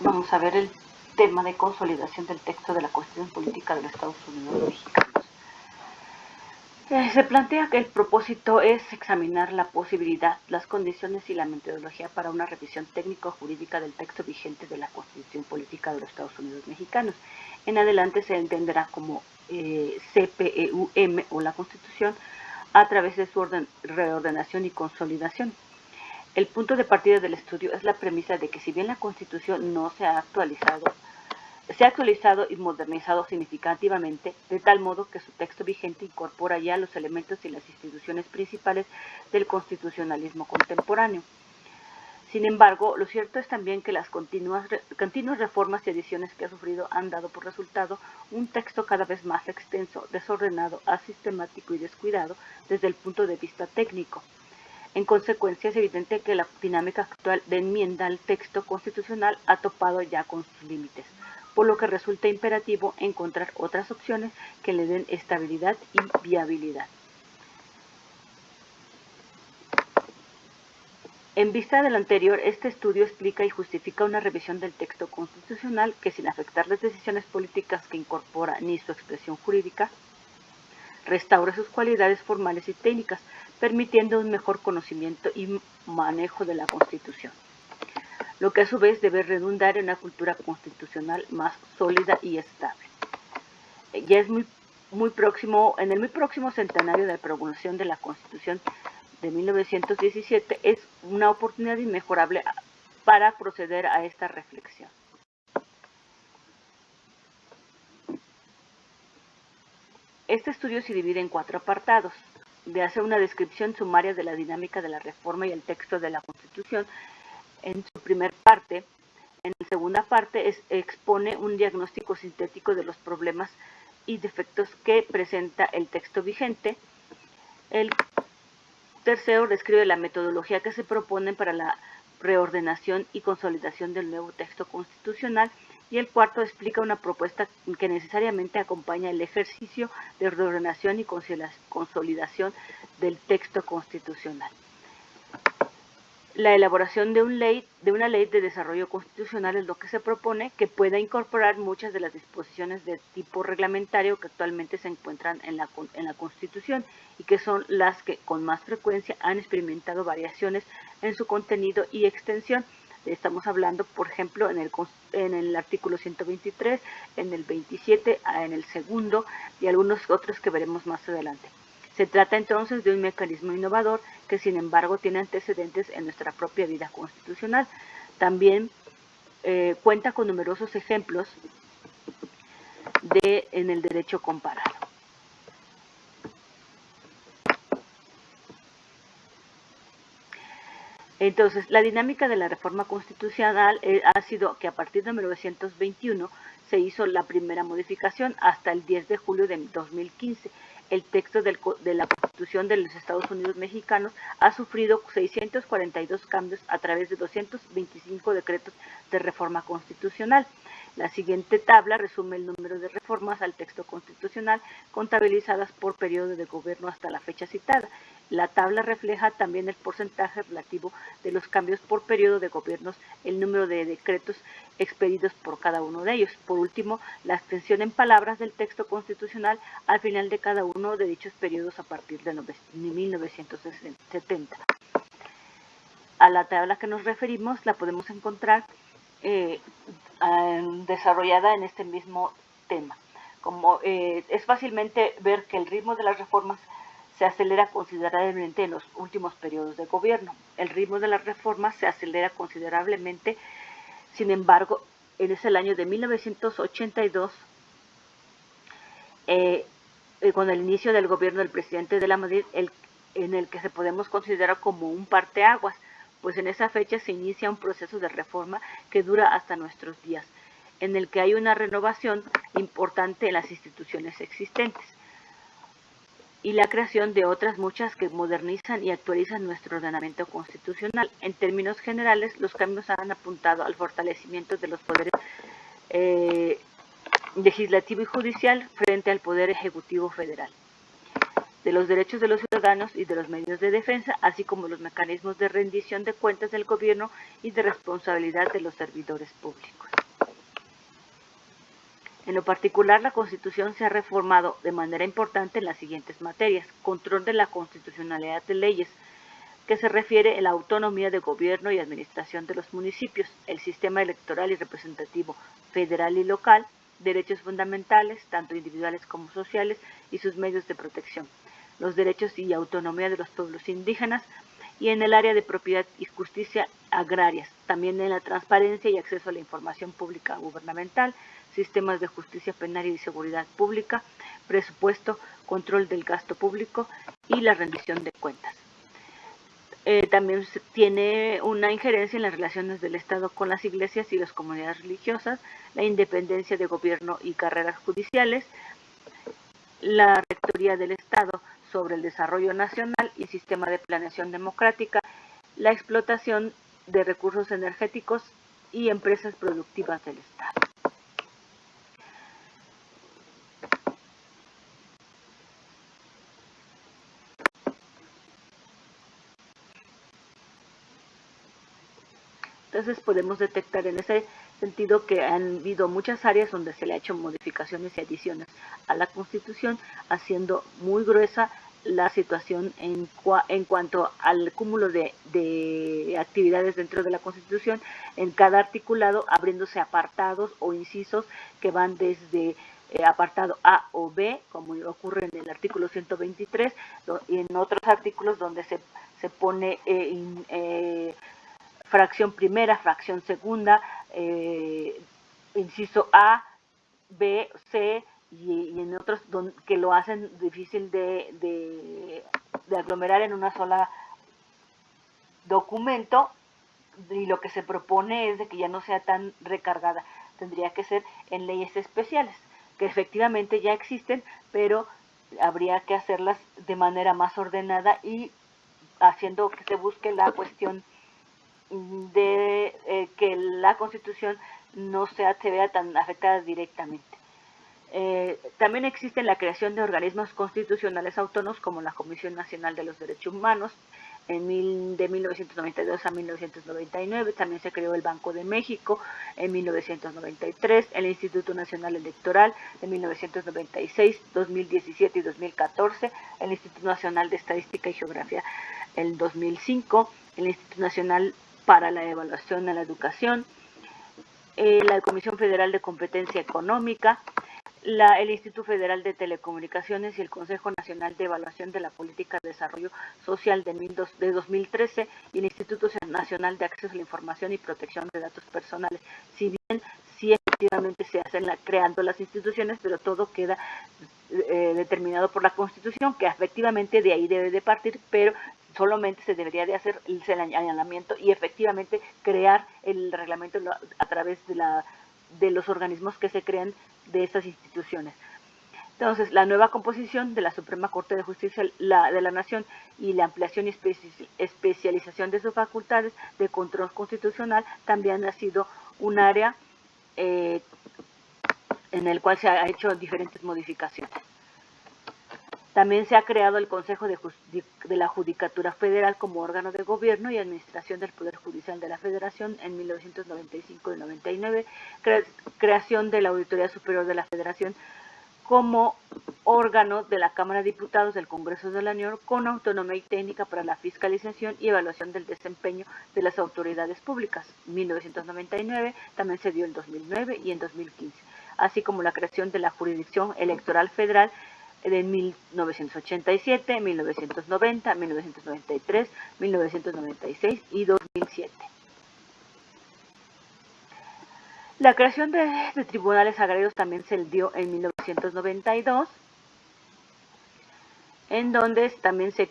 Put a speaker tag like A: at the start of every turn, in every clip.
A: Vamos a ver el tema de consolidación del texto de la Constitución Política de los Estados Unidos Mexicanos. Se plantea que el propósito es examinar la posibilidad, las condiciones y la metodología para una revisión técnico-jurídica del texto vigente de la Constitución Política de los Estados Unidos Mexicanos. En adelante se entenderá como CPEUM o la Constitución a través de su reordenación y consolidación. El punto de partida del estudio es la premisa de que si bien la Constitución no se ha actualizado y modernizado significativamente, de tal modo que su texto vigente incorpora ya los elementos y las instituciones principales del constitucionalismo contemporáneo. Sin embargo, lo cierto es también que las continuas reformas y ediciones que ha sufrido han dado por resultado un texto cada vez más extenso, desordenado, asistemático y descuidado desde el punto de vista técnico. En consecuencia, es evidente que la dinámica actual de enmienda al texto constitucional ha topado ya con sus límites, por lo que resulta imperativo encontrar otras opciones que le den estabilidad y viabilidad. En vista de lo anterior, este estudio explica y justifica una revisión del texto constitucional que, sin afectar las decisiones políticas que incorpora ni su expresión jurídica, restaure sus cualidades formales y técnicas, permitiendo un mejor conocimiento y manejo de la Constitución, lo que a su vez debe redundar en una cultura constitucional más sólida y estable. Ya es muy próximo, en el muy próximo centenario de la promulgación de la Constitución de 1917, es una oportunidad inmejorable para proceder a esta reflexión. Este estudio se divide en 4 apartados. De hacer una descripción sumaria de la dinámica de la reforma y el texto de la Constitución en su primer parte. En la segunda parte expone un diagnóstico sintético de los problemas y defectos que presenta el texto vigente. El tercero describe la metodología que se propone para la reordenación y consolidación del nuevo texto constitucional, y el cuarto explica una propuesta que necesariamente acompaña el ejercicio de reordenación y consolidación del texto constitucional. La elaboración de una ley de desarrollo constitucional es lo que se propone, que pueda incorporar muchas de las disposiciones de tipo reglamentario que actualmente se encuentran en la Constitución y que son las que con más frecuencia han experimentado variaciones en su contenido y extensión. Estamos hablando, por ejemplo, en el artículo 123, en el 27, en el segundo y algunos otros que veremos más adelante. Se trata entonces de un mecanismo innovador que, sin embargo, tiene antecedentes en nuestra propia vida constitucional. También cuenta con numerosos ejemplos en el derecho comparado. Entonces, la dinámica de la reforma constitucional ha sido que a partir de 1921 se hizo la primera modificación hasta el 10 de julio de 2015. El texto de la Constitución de los Estados Unidos Mexicanos ha sufrido 642 cambios a través de 225 decretos de reforma constitucional. La siguiente tabla resume el número de reformas al texto constitucional contabilizadas por periodo de gobierno hasta la fecha citada. La tabla refleja también el porcentaje relativo de los cambios por periodo de gobiernos, el número de decretos expedidos por cada uno de ellos. Por último, la extensión en palabras del texto constitucional al final de cada uno de dichos periodos a partir de 1970. A la tabla que nos referimos la podemos encontrar desarrollada en este mismo tema. Como es fácilmente ver que el ritmo de las reformas se acelera considerablemente en los últimos periodos de gobierno. El ritmo de las reformas se acelera considerablemente, sin embargo, en el año de 1982, con el inicio del gobierno del presidente de la Madrid, en el que se podemos considerar como un parteaguas, pues en esa fecha se inicia un proceso de reforma que dura hasta nuestros días, en el que hay una renovación importante en las instituciones existentes y la creación de otras muchas que modernizan y actualizan nuestro ordenamiento constitucional. En términos generales, los cambios han apuntado al fortalecimiento de los poderes legislativo y judicial frente al Poder Ejecutivo Federal. de los derechos de los ciudadanos y de los medios de defensa, así como los mecanismos de rendición de cuentas del gobierno y de responsabilidad de los servidores públicos. En lo particular, la Constitución se ha reformado de manera importante en las siguientes materias: control de la constitucionalidad de leyes, que se refiere a la autonomía de gobierno y administración de los municipios, el sistema electoral y representativo federal y local, derechos fundamentales, tanto individuales como sociales, y sus medios de protección, los derechos y autonomía de los pueblos indígenas, y en el área de propiedad y justicia agrarias, también en la transparencia y acceso a la información pública gubernamental, sistemas de justicia penal y de seguridad pública, presupuesto, control del gasto público y la rendición de cuentas. También tiene una injerencia en las relaciones del Estado con las iglesias y las comunidades religiosas, la independencia de gobierno y carreras judiciales, la rectoría del Estado sobre el desarrollo nacional y sistema de planeación democrática, la explotación de recursos energéticos y empresas productivas del Estado. Entonces podemos detectar en ese sentido que han habido muchas áreas donde se le ha hecho modificaciones y adiciones a la Constitución, haciendo muy gruesa la situación en cuanto al cúmulo de actividades dentro de la Constitución, en cada articulado abriéndose apartados o incisos que van desde apartado A o B, como ocurre en el artículo 123, y en otros artículos donde se pone fracción primera, fracción segunda, inciso A, B, C, y en otros que lo hacen difícil de aglomerar en una sola documento, y lo que se propone es de que ya no sea tan recargada, tendría que ser en leyes especiales, que efectivamente ya existen, pero habría que hacerlas de manera más ordenada y haciendo que se busque la cuestión de que la Constitución no se vea tan afectada directamente. También existe la creación de organismos constitucionales autónomos como la Comisión Nacional de los Derechos Humanos de 1992 a 1999, también se creó el Banco de México en 1993, el Instituto Nacional Electoral de 1996, 2017 y 2014, el Instituto Nacional de Estadística y Geografía el 2005, el Instituto Nacional para la Evaluación de la Educación, la Comisión Federal de Competencia Económica, el Instituto Federal de Telecomunicaciones y el Consejo Nacional de Evaluación de la Política de Desarrollo Social de 2013 y el Instituto Nacional de Acceso a la Información y Protección de Datos Personales. Si bien sí efectivamente se hacen creando las instituciones, pero todo queda determinado por la Constitución, que efectivamente de ahí debe de partir, pero solamente se debería de hacer el señalamiento y efectivamente crear el reglamento a través de los organismos que se crean de estas instituciones. Entonces, la nueva composición de la Suprema Corte de Justicia de la Nación y la ampliación y especialización de sus facultades de control constitucional también ha sido un área en el cual se ha hecho diferentes modificaciones. También se ha creado el Consejo de la Judicatura Federal como órgano de gobierno y administración del Poder Judicial de la Federación en 1995 y 99, creación de la Auditoría Superior de la Federación como órgano de la Cámara de Diputados del Congreso de la Unión con autonomía y técnica para la fiscalización y evaluación del desempeño de las autoridades públicas. 1999, también se dio en 2009 y en 2015, así como la creación de la Jurisdicción Electoral Federal de 1987, 1990, 1993, 1996 y 2007. La creación de tribunales agrarios también se dio en 1992, en donde también se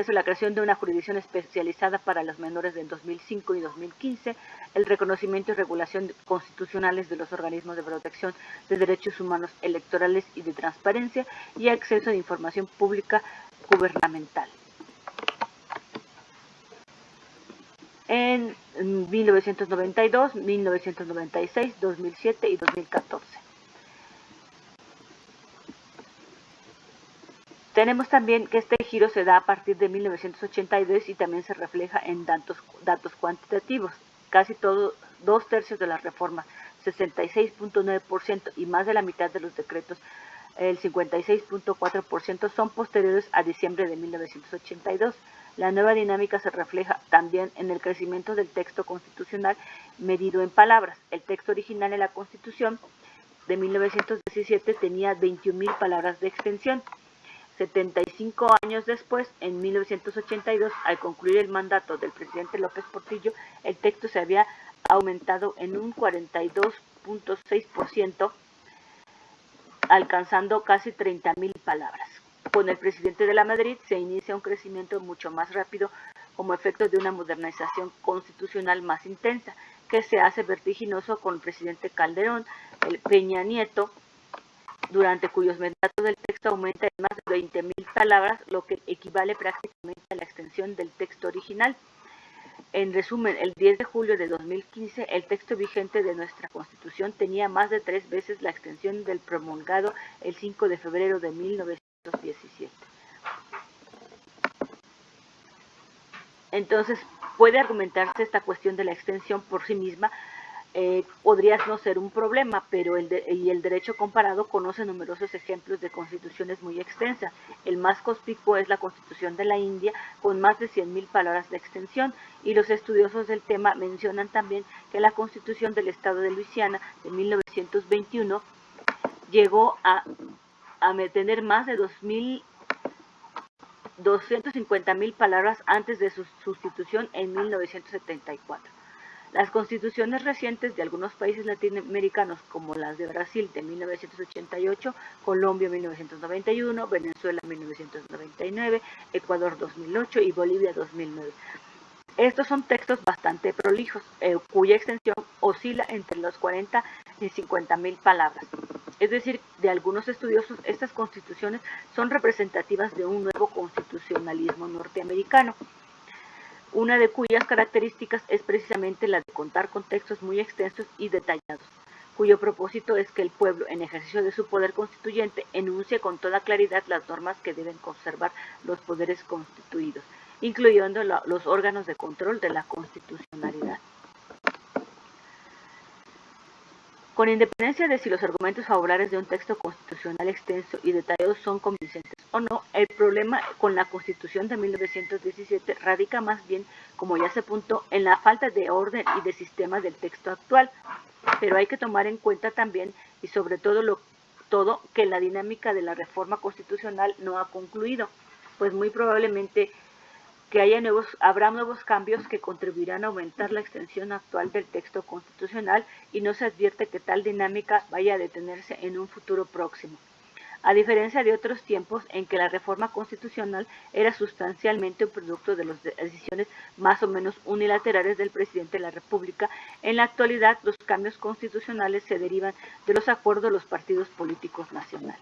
A: hace la creación de una jurisdicción especializada para los menores en 2005 y 2015, el reconocimiento y regulación constitucionales de los organismos de protección de derechos humanos electorales y de transparencia y acceso a información pública gubernamental. En 1992, 1996, 2007 y 2014. Tenemos también que este giro se da a partir de 1982 y también se refleja en datos cuantitativos. Casi todo, 2/3 de las reformas, 66.9% y más de la mitad de los decretos, el 56.4%, son posteriores a diciembre de 1982. La nueva dinámica se refleja también en el crecimiento del texto constitucional medido en palabras. El texto original de la Constitución de 1917 tenía 21,000 palabras de extensión. 75 años después, en 1982, al concluir el mandato del presidente López Portillo, el texto se había aumentado en un 42.6%, alcanzando casi 30,000 palabras. Con el presidente de la Madrid se inicia un crecimiento mucho más rápido como efecto de una modernización constitucional más intensa, que se hace vertiginoso con el presidente Calderón, el Peña Nieto, durante cuyos mandatos el texto aumenta en más de 20,000 palabras, lo que equivale prácticamente a la extensión del texto original. En resumen, el 10 de julio de 2015, el texto vigente de nuestra Constitución tenía más de 3 veces la extensión del promulgado el 5 de febrero de 1917. Entonces, puede argumentarse esta cuestión de la extensión por sí misma, podría no ser un problema, pero el derecho comparado conoce numerosos ejemplos de constituciones muy extensas. El más conspicuo es la Constitución de la India, con más de 100,000 palabras de extensión, y los estudiosos del tema mencionan también que la Constitución del Estado de Luisiana de 1921 llegó a tener más de 250,000 palabras antes de su sustitución en 1974. Las constituciones recientes de algunos países latinoamericanos, como las de Brasil de 1988, Colombia 1991, Venezuela 1999, Ecuador 2008 y Bolivia 2009. Estos son textos bastante prolijos, cuya extensión oscila entre los 40 y 50,000 palabras. Es decir, de algunos estudiosos, estas constituciones son representativas de un nuevo constitucionalismo norteamericano, una de cuyas características es precisamente la de contar con textos muy extensos y detallados, cuyo propósito es que el pueblo, en ejercicio de su poder constituyente, enuncie con toda claridad las normas que deben conservar los poderes constituidos, incluyendo los órganos de control de la constitucionalidad. Con independencia de si los argumentos favorables de un texto constitucional extenso y detallado son convincentes o no, el problema con la Constitución de 1917 radica más bien, como ya se apuntó, en la falta de orden y de sistema del texto actual. Pero hay que tomar en cuenta también, y sobre todo, que la dinámica de la reforma constitucional no ha concluido, pues muy probablemente que habrá nuevos cambios que contribuirán a aumentar la extensión actual del texto constitucional y no se advierte que tal dinámica vaya a detenerse en un futuro próximo. A diferencia de otros tiempos en que la reforma constitucional era sustancialmente un producto de las decisiones más o menos unilaterales del presidente de la República, en la actualidad los cambios constitucionales se derivan de los acuerdos de los partidos políticos nacionales.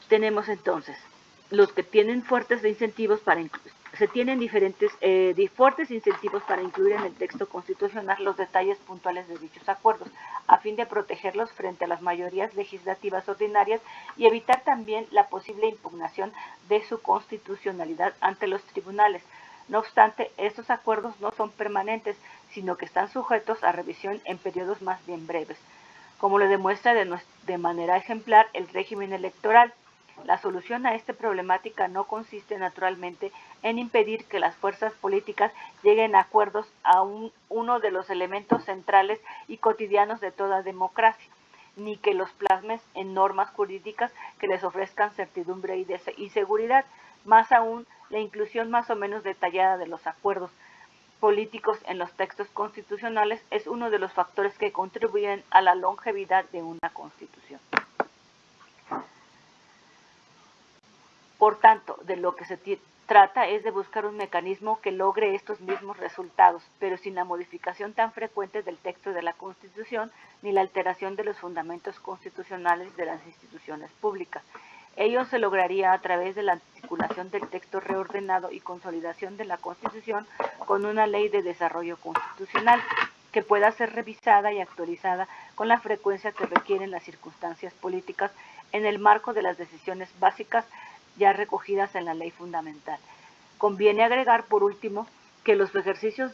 A: Tenemos entonces los que tienen fuertes incentivos para fuertes incentivos para incluir en el texto constitucional los detalles puntuales de dichos acuerdos, a fin de protegerlos frente a las mayorías legislativas ordinarias y evitar también la posible impugnación de su constitucionalidad ante los tribunales. No obstante, estos acuerdos no son permanentes, sino que están sujetos a revisión en periodos más bien breves, como lo demuestra de manera ejemplar el régimen electoral. La solución a esta problemática no consiste naturalmente en impedir que las fuerzas políticas lleguen a acuerdos a uno de los elementos centrales y cotidianos de toda democracia, ni que los plasmes en normas jurídicas que les ofrezcan certidumbre y seguridad. Más aún, la inclusión más o menos detallada de los acuerdos políticos en los textos constitucionales es uno de los factores que contribuyen a la longevidad de una constitución. Por tanto, de lo que se trata es de buscar un mecanismo que logre estos mismos resultados, pero sin la modificación tan frecuente del texto de la Constitución ni la alteración de los fundamentos constitucionales de las instituciones públicas. Ello se lograría a través de la articulación del texto reordenado y consolidación de la Constitución con una ley de desarrollo constitucional que pueda ser revisada y actualizada con la frecuencia que requieren las circunstancias políticas en el marco de las decisiones básicas ya recogidas en la ley fundamental. Conviene agregar, por último, que los ejercicios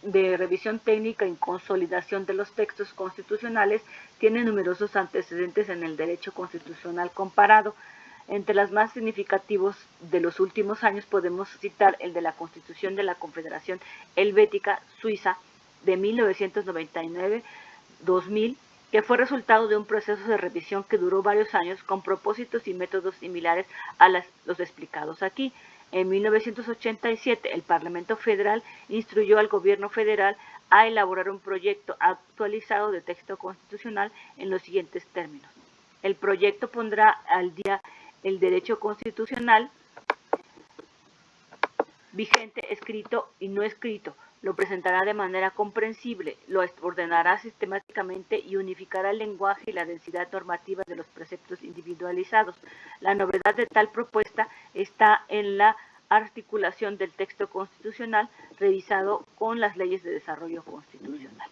A: de revisión técnica y consolidación de los textos constitucionales tienen numerosos antecedentes en el derecho constitucional comparado. Entre los más significativos de los últimos años podemos citar el de la Constitución de la Confederación Helvética Suiza de 1999-2000, que fue resultado de un proceso de revisión que duró varios años con propósitos y métodos similares a los explicados aquí. En 1987, el Parlamento Federal instruyó al Gobierno Federal a elaborar un proyecto actualizado de texto constitucional en los siguientes términos. El proyecto pondrá al día el derecho constitucional vigente, escrito y no escrito, lo presentará de manera comprensible, lo ordenará sistemáticamente y unificará el lenguaje y la densidad normativa de los preceptos individualizados. La novedad de tal propuesta está en la articulación del texto constitucional revisado con las leyes de desarrollo constitucional.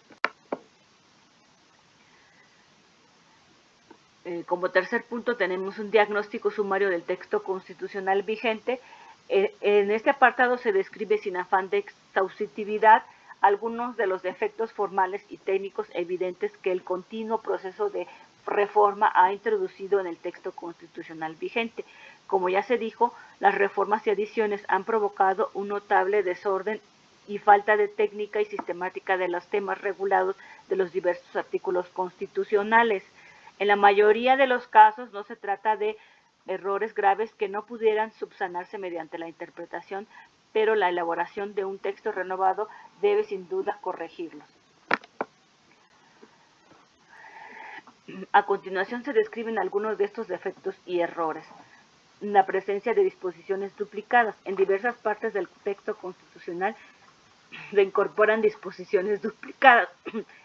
A: Como tercer punto tenemos un diagnóstico sumario del texto constitucional vigente. En este apartado se describe sin afán de exhaustividad algunos de los defectos formales y técnicos evidentes que el continuo proceso de reforma ha introducido en el texto constitucional vigente. Como ya se dijo, las reformas y adiciones han provocado un notable desorden y falta de técnica y sistemática de los temas regulados de los diversos artículos constitucionales. En la mayoría de los casos no se trata de errores graves que no pudieran subsanarse mediante la interpretación, pero la elaboración de un texto renovado debe sin duda corregirlos. A continuación se describen algunos de estos defectos y errores. La presencia de disposiciones duplicadas. En diversas partes del texto constitucional se incorporan disposiciones duplicadas,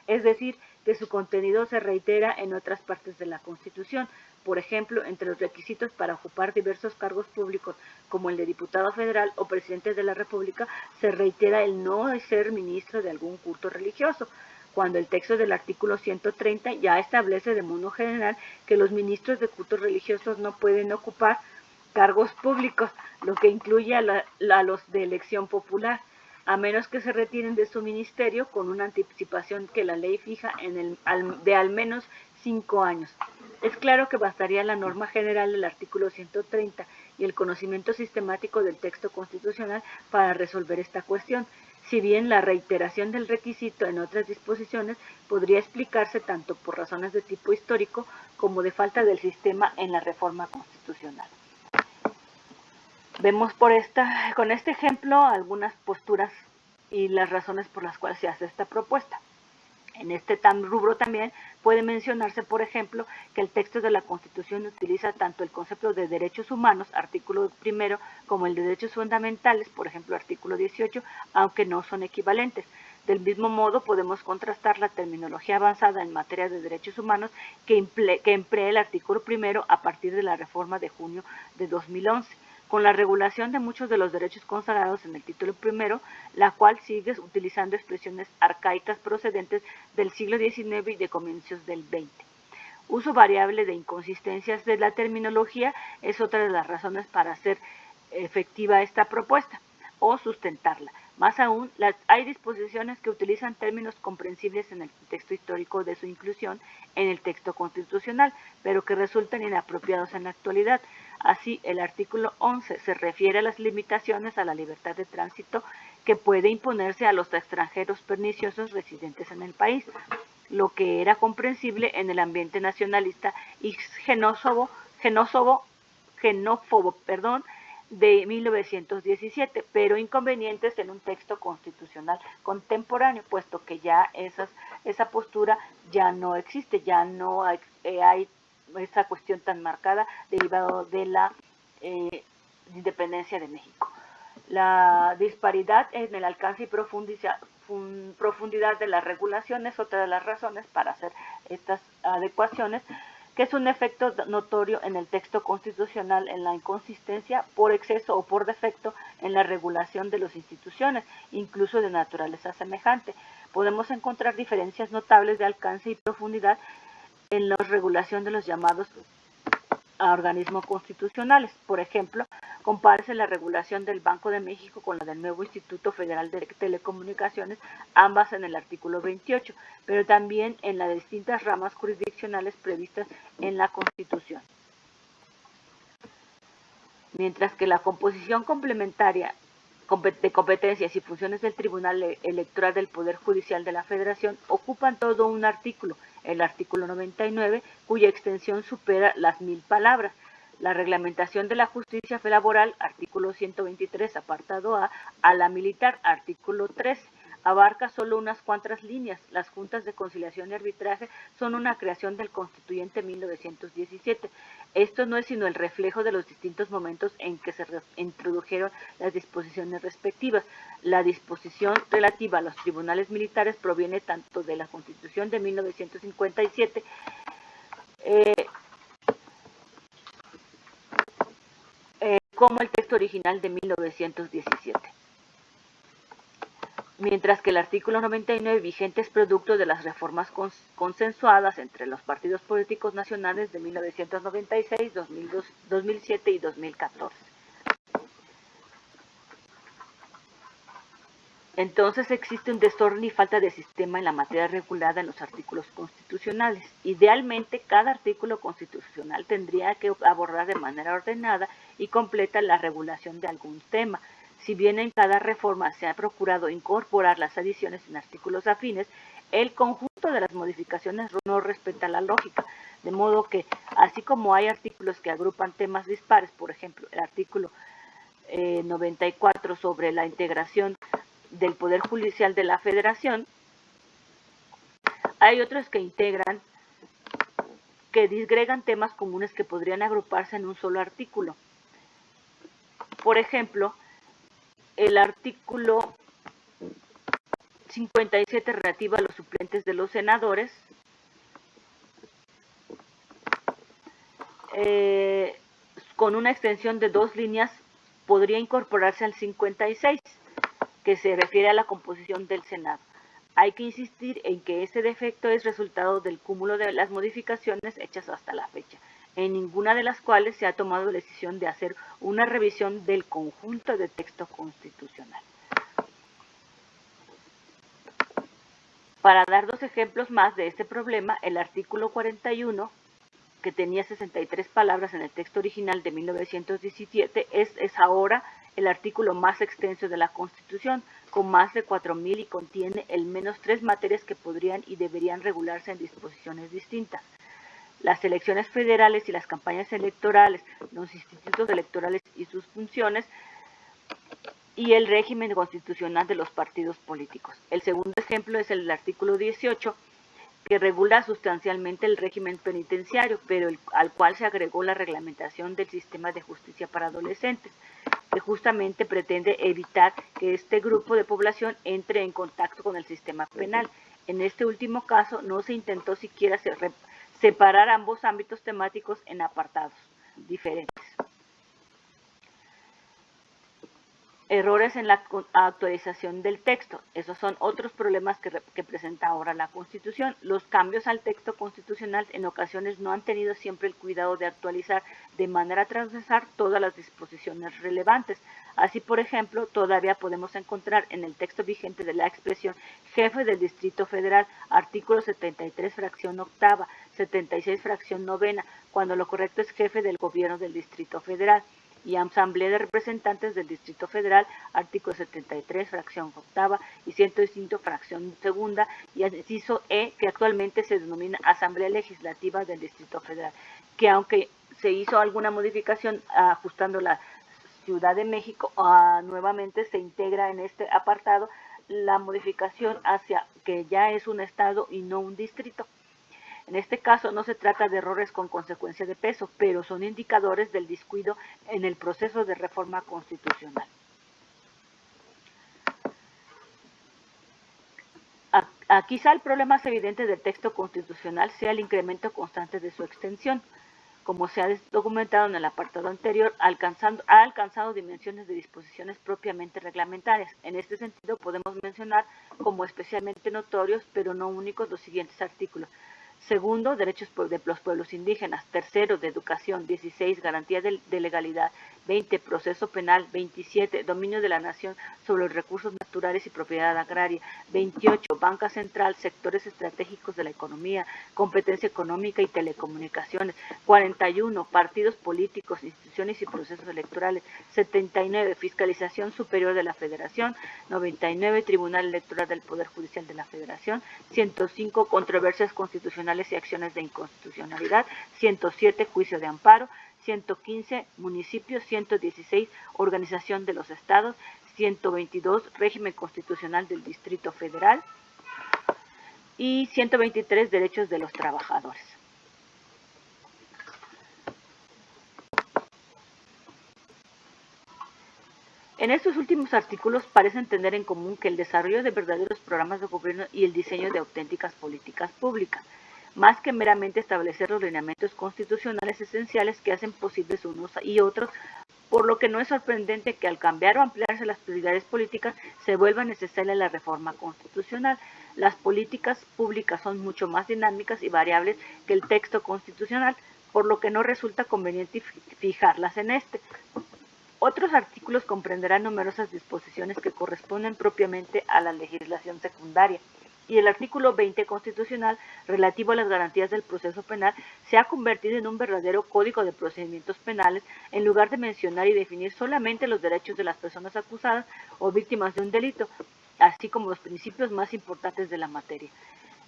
A: es decir, que su contenido se reitera en otras partes de la Constitución. Por ejemplo, entre los requisitos para ocupar diversos cargos públicos, como el de diputado federal o presidente de la República, se reitera el no ser ministro de algún culto religioso, cuando el texto del artículo 130 ya establece de modo general que los ministros de cultos religiosos no pueden ocupar cargos públicos, lo que incluye a los de elección popular, a menos que se retiren de su ministerio con una anticipación que la ley fija de al menos 5 años. Es claro que bastaría la norma general del artículo 130 y el conocimiento sistemático del texto constitucional para resolver esta cuestión, si bien la reiteración del requisito en otras disposiciones podría explicarse tanto por razones de tipo histórico como de falta del sistema en la reforma constitucional. Vemos con este ejemplo algunas posturas y las razones por las cuales se hace esta propuesta. En este rubro también puede mencionarse, por ejemplo, que el texto de la Constitución utiliza tanto el concepto de derechos humanos, artículo 1, como el de derechos fundamentales, por ejemplo, artículo 18, aunque no son equivalentes. Del mismo modo, podemos contrastar la terminología avanzada en materia de derechos humanos que emplea el artículo 1 a partir de la reforma de junio de 2011. Con la regulación de muchos de los derechos consagrados en el título primero, la cual sigue utilizando expresiones arcaicas procedentes del siglo XIX y de comienzos del XX. Uso variable de inconsistencias de la terminología es otra de las razones para hacer efectiva esta propuesta o sustentarla. Más aún, hay disposiciones que utilizan términos comprensibles en el contexto histórico de su inclusión en el texto constitucional, pero que resultan inapropiados en la actualidad. Así, el artículo 11 se refiere a las limitaciones a la libertad de tránsito que puede imponerse a los extranjeros perniciosos residentes en el país, lo que era comprensible en el ambiente nacionalista y xenófobo de 1917, pero inconvenientes en un texto constitucional contemporáneo, puesto que ya esa postura ya no existe, ya no hay esa cuestión tan marcada derivado de la independencia de México. La disparidad en el alcance y profundidad de la regulación es otra de las razones para hacer estas adecuaciones, que es un efecto notorio en el texto constitucional en la inconsistencia por exceso o por defecto en la regulación de las instituciones, incluso de naturaleza semejante. Podemos encontrar diferencias notables de alcance y profundidad en la regulación de los llamados a organismos constitucionales. Por ejemplo, compárese la regulación del Banco de México con la del nuevo Instituto Federal de Telecomunicaciones, ambas en el artículo 28, pero también en las distintas ramas jurisdiccionales previstas en la Constitución. Mientras que la composición complementaria de competencias y funciones del Tribunal Electoral del Poder Judicial de la Federación ocupan todo un artículo, el artículo 99, cuya extensión supera las 1000 palabras. La reglamentación de la justicia laboral, artículo 123, apartado a la militar, artículo 13, abarca solo unas cuantas líneas. Las juntas de conciliación y arbitraje son una creación del Constituyente 1917. Esto no es sino el reflejo de los distintos momentos en que se introdujeron las disposiciones respectivas. La disposición relativa a los tribunales militares proviene tanto de la Constitución de 1957 como el texto original de 1917. Mientras que el artículo 99 vigente es producto de las reformas consensuadas entre los partidos políticos nacionales de 1996, 2007 y 2014. Entonces existe un desorden y falta de sistema en la materia regulada en los artículos constitucionales. Idealmente, cada artículo constitucional tendría que abordar de manera ordenada y completa la regulación de algún tema. Si bien en cada reforma se ha procurado incorporar las adiciones en artículos afines, el conjunto de las modificaciones no respeta la lógica, de modo que, así como hay artículos que agrupan temas dispares, por ejemplo, el artículo 94 sobre la integración del Poder Judicial de la Federación, hay otros que disgregan temas comunes que podrían agruparse en un solo artículo. Por ejemplo, el artículo 57 relativo a los suplentes de los senadores, con una extensión de 2 líneas, podría incorporarse al 56, que se refiere a la composición del Senado. Hay que insistir en que este defecto es resultado del cúmulo de las modificaciones hechas hasta la fecha, en ninguna de las cuales se ha tomado la decisión de hacer una revisión del conjunto de texto constitucional. Para dar 2 ejemplos más de este problema, el artículo 41, que tenía 63 palabras en el texto original de 1917, es ahora el artículo más extenso de la Constitución, con más de 4.000, y contiene al menos 3 materias que podrían y deberían regularse en disposiciones distintas: las elecciones federales y las campañas electorales, los institutos electorales y sus funciones, y el régimen constitucional de los partidos políticos. El segundo ejemplo es el artículo 18, que regula sustancialmente el régimen penitenciario, pero al cual se agregó la reglamentación del sistema de justicia para adolescentes, que justamente pretende evitar que este grupo de población entre en contacto con el sistema penal. En este último caso, no se intentó siquiera separar ambos ámbitos temáticos en apartados diferentes. Errores en la actualización del texto. Esos son otros problemas que presenta ahora la Constitución. Los cambios al texto constitucional en ocasiones no han tenido siempre el cuidado de actualizar de manera transversal todas las disposiciones relevantes. Así, por ejemplo, todavía podemos encontrar en el texto vigente de la expresión jefe del Distrito Federal, artículo 73, fracción octava, 76, fracción novena, cuando lo correcto es jefe del gobierno del Distrito Federal, y Asamblea de Representantes del Distrito Federal, artículo 73, fracción octava, y 105, fracción segunda, y inciso E, que actualmente se denomina Asamblea Legislativa del Distrito Federal, que aunque se hizo alguna modificación ajustando la Ciudad de México, nuevamente se integra en este apartado la modificación hacia que ya es un estado y no un distrito. En este caso no se trata de errores con consecuencia de peso, pero son indicadores del descuido en el proceso de reforma constitucional. Quizá el problema más evidente del texto constitucional sea el incremento constante de su extensión. Como se ha documentado en el apartado anterior, ha alcanzado dimensiones de disposiciones propiamente reglamentarias. En este sentido, podemos mencionar como especialmente notorios, pero no únicos, los siguientes artículos: Segundo, derechos de los pueblos indígenas. Tercero, de educación. 16, garantía de legalidad. 20, proceso penal. 27, dominio de la nación sobre los recursos naturales y propiedad agraria. 28, banca central, sectores estratégicos de la economía, competencia económica y telecomunicaciones. 41, partidos políticos, instituciones y procesos electorales. 79, fiscalización superior de la Federación. 99, Tribunal Electoral del Poder Judicial de la Federación. 105, controversias constitucionales y acciones de inconstitucionalidad. 107, juicio de amparo. 115, municipios. 116, organización de los estados. 122, régimen constitucional del Distrito Federal. Y 123, derechos de los trabajadores. En estos últimos artículos parecen tener en común que el desarrollo de verdaderos programas de gobierno y el diseño de auténticas políticas públicas, más que meramente establecer los lineamientos constitucionales esenciales que hacen posibles unos y otros, por lo que no es sorprendente que al cambiar o ampliarse las prioridades políticas se vuelva necesaria la reforma constitucional. Las políticas públicas son mucho más dinámicas y variables que el texto constitucional, por lo que no resulta conveniente fijarlas en este. Otros artículos comprenderán numerosas disposiciones que corresponden propiamente a la legislación secundaria, y el artículo 20 constitucional, relativo a las garantías del proceso penal, se ha convertido en un verdadero código de procedimientos penales, en lugar de mencionar y definir solamente los derechos de las personas acusadas o víctimas de un delito, así como los principios más importantes de la materia.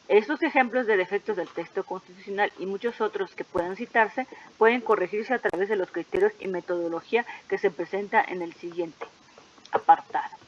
A: Estos ejemplos de defectos del texto constitucional y muchos otros que puedan citarse pueden corregirse a través de los criterios y metodología que se presenta en el siguiente apartado.